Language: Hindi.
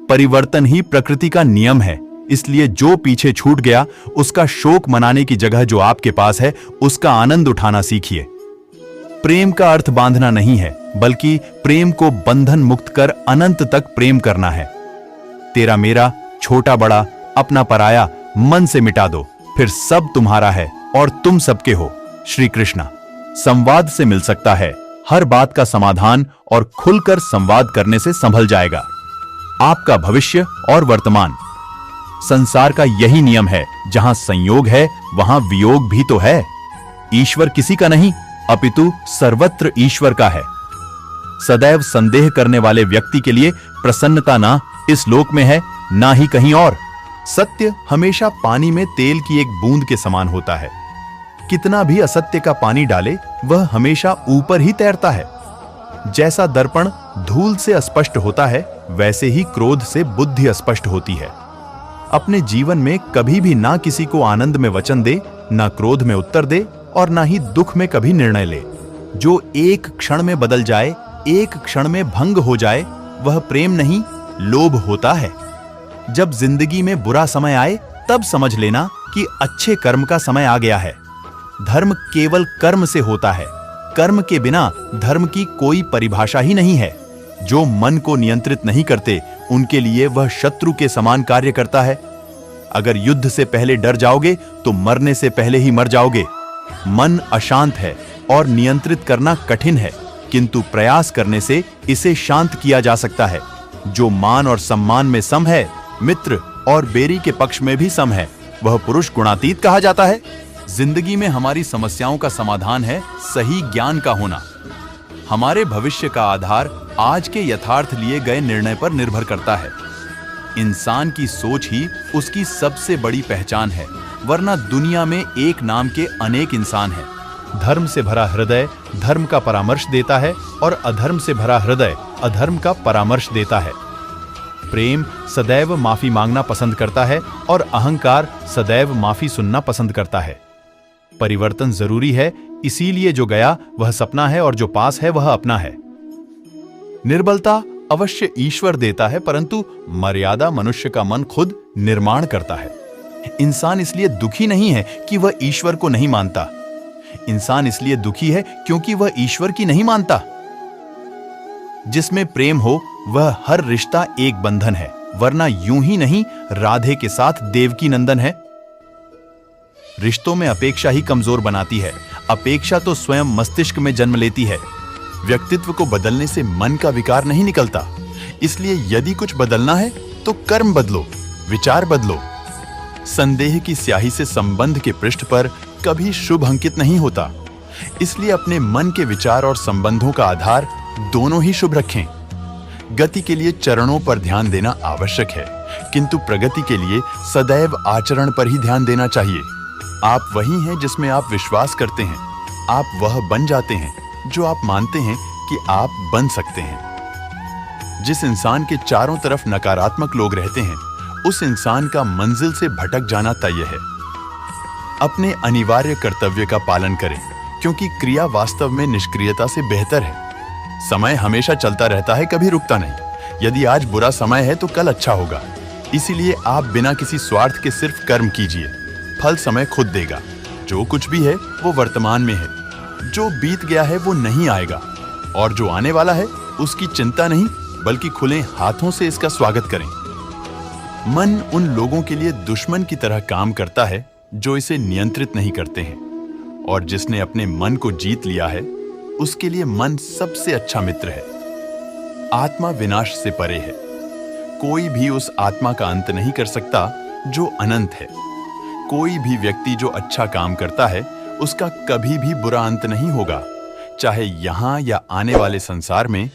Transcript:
परिवर्तन ही प्रकृति का नियम है, इसलिए जो पीछे छूट गया उसका शोक मनाने की जगह जो आपके पास है उसका आनंद उठाना सीखिए। प्रेम का अर्थ बांधना नहीं है, बल्कि प्रेम को बंधन मुक्त कर अनंत तक प्रेम करना है। तेरा मेरा, छोटा बड़ा, अपना पराया मन से मिटा दो, फिर सब तुम्हारा है और तुम सबके हो। श्री कृष्णा। संवाद से मिल सकता है हर बात का समाधान और खुलकर संवाद करने से संभल जाएगा आपका भविष्य और वर्तमान। संसार का यही नियम है, जहां संयोग है वहां वियोग भी तो है। ईश्वर किसी का नहीं, अपितु सर्वत्र ईश्वर का है। सदैव संदेह करने वाले व्यक्ति के लिए प्रसन्नता ना इस लोक में है, ना ही कहीं और। सत्य हमेशा पानी में तेल की एक बूंद के समान होता है। कितना भी असत्य का पानी डाले वह हमेशा ऊपर ही तैरता है। जैसा दर्पण धूल से अस्पष्ट होता है, वैसे ही क्रोध से बुद्धि अस्पष्ट होती है। अपने जीवन में कभी भी ना किसी को आनंद में वचन दे, ना क्रोध में उत्तर दे और ना ही दुख में कभी निर्णय ले। जो एक क्षण में बदल जाए, एक क्षण में भंग हो जाए, वह प्रेम नहीं, लोभ होता है। जब जिंदगी में बुरा समय आए तब समझ लेना कि अच्छे कर्म का समय आ गया है। धर्म केवल कर्म से होता है, कर्म के बिना धर्म की कोई परिभाषा ही नहीं है। जो मन को नियंत्रित नहीं करते, उनके लिए वह शत्रु के समान कार्य करता है। अगर युद्ध से पहले डर जाओगे तो मरने से पहले ही मर जाओगे। मन अशांत है और नियंत्रित करना कठिन है, किंतु प्रयास करने से इसे शांत किया जा सकता है। जो मान और सम्मान में सम है, मित्र और बेरी के पक्ष में भी सम है, वह पुरुष गुणातीत कहा जाता है। जिंदगी में हमारी समस्याओं का समाधान है सही ज्ञान का होना। हमारे भविष्य का आधार आज के यथार्थ लिए गए निर्णय पर निर्भर करता है। इंसान की सोच ही उसकी सबसे बड़ी पहचान है, वरना दुनिया में एक नाम के अनेक इंसान हैं। धर्म से भरा हृदय धर्म का परामर्श देता है और अधर्म से भरा हृदय अधर्म का परामर्श देता है। प्रेम सदैव माफी मांगना पसंद करता है और अहंकार सदैव माफी सुनना पसंद करता है। परिवर्तन जरूरी है, इसीलिए जो गया वह सपना है और जो पास है वह अपना है। निर्बलता अवश्य ईश्वर देता है, परंतु मर्यादा मनुष्य का मन खुद निर्माण करता है। इंसान इसलिए दुखी नहीं है कि वह ईश्वर को नहीं मानता। इंसान इसलिए दुखी है क्योंकि वह ईश्वर की नहीं मानता। जिसमें प्रेम हो वह हर रिश्ता एक बंधन है, वरना यूं ही नहीं राधे के साथ देवकी नंदन है। रिश्तों में अपेक्षा ही कमजोर बनाती है। अपेक्षा तो स्वयं मस्तिष्क में जन्म लेती है। व्यक्तित्व को बदलने से मन का विकार नहीं निकलता। इसलिए यदि कुछ बदलना है तो कर्म बदलो, विचार बदलो। संदेह की स्याही से संबंध के पृष्ठ पर कभी शुभ अंकित नहीं होता। इसलिए अपने मन के विचार और संबंधों का आधार दोनों ही शुभ रखें। गति के लिए चरणों पर ध्यान देना आवश्यक है, किंतु प्रगति के लिए सदैव आचरण पर ही ध्यान देना चाहिए। आप वही हैं जिसमें आप विश्वास करते हैं। आप वह बन जाते हैं जो आप मानते हैं कि आप बन सकते हैं। जिस इंसान के चारों तरफ नकारात्मक लोग रहते हैं, उस इंसान का मंजिल से भटक जाना तय है। अपने अनिवार्य कर्तव्य का पालन करें, क्योंकि क्रिया वास्तव में निष्क्रियता से बेहतर है। समय हमेशा चलता रहता है, कभी रुकता नहीं। यदि आज बुरा समय है तो कल अच्छा होगा। इसीलिए आप बिना किसी स्वार्थ के सिर्फ कर्म कीजिए, फल समय खुद देगा। जो कुछ भी है वो वर्तमान में है। जो बीत गया है वो नहीं आएगा, और जो आने वाला है उसकी चिंता नहीं, बल्कि खुले हाथों से इसका स्वागत करें। मन उन लोगों के लिए दुश्मन की तरह काम करता है जो इसे नियंत्रित नहीं करते हैं, और जिसने अपने मन को जीत लिया है उसके लिए मन सबसे अच्छा मित्र है। आत्मा विनाश से परे है। कोई भी उस आत्मा का अंत नहीं कर सकता जो अनंत है। कोई भी व्यक्ति जो अच्छा काम करता है उसका कभी भी बुरा अंत नहीं होगा, चाहे यहां या आने वाले संसार में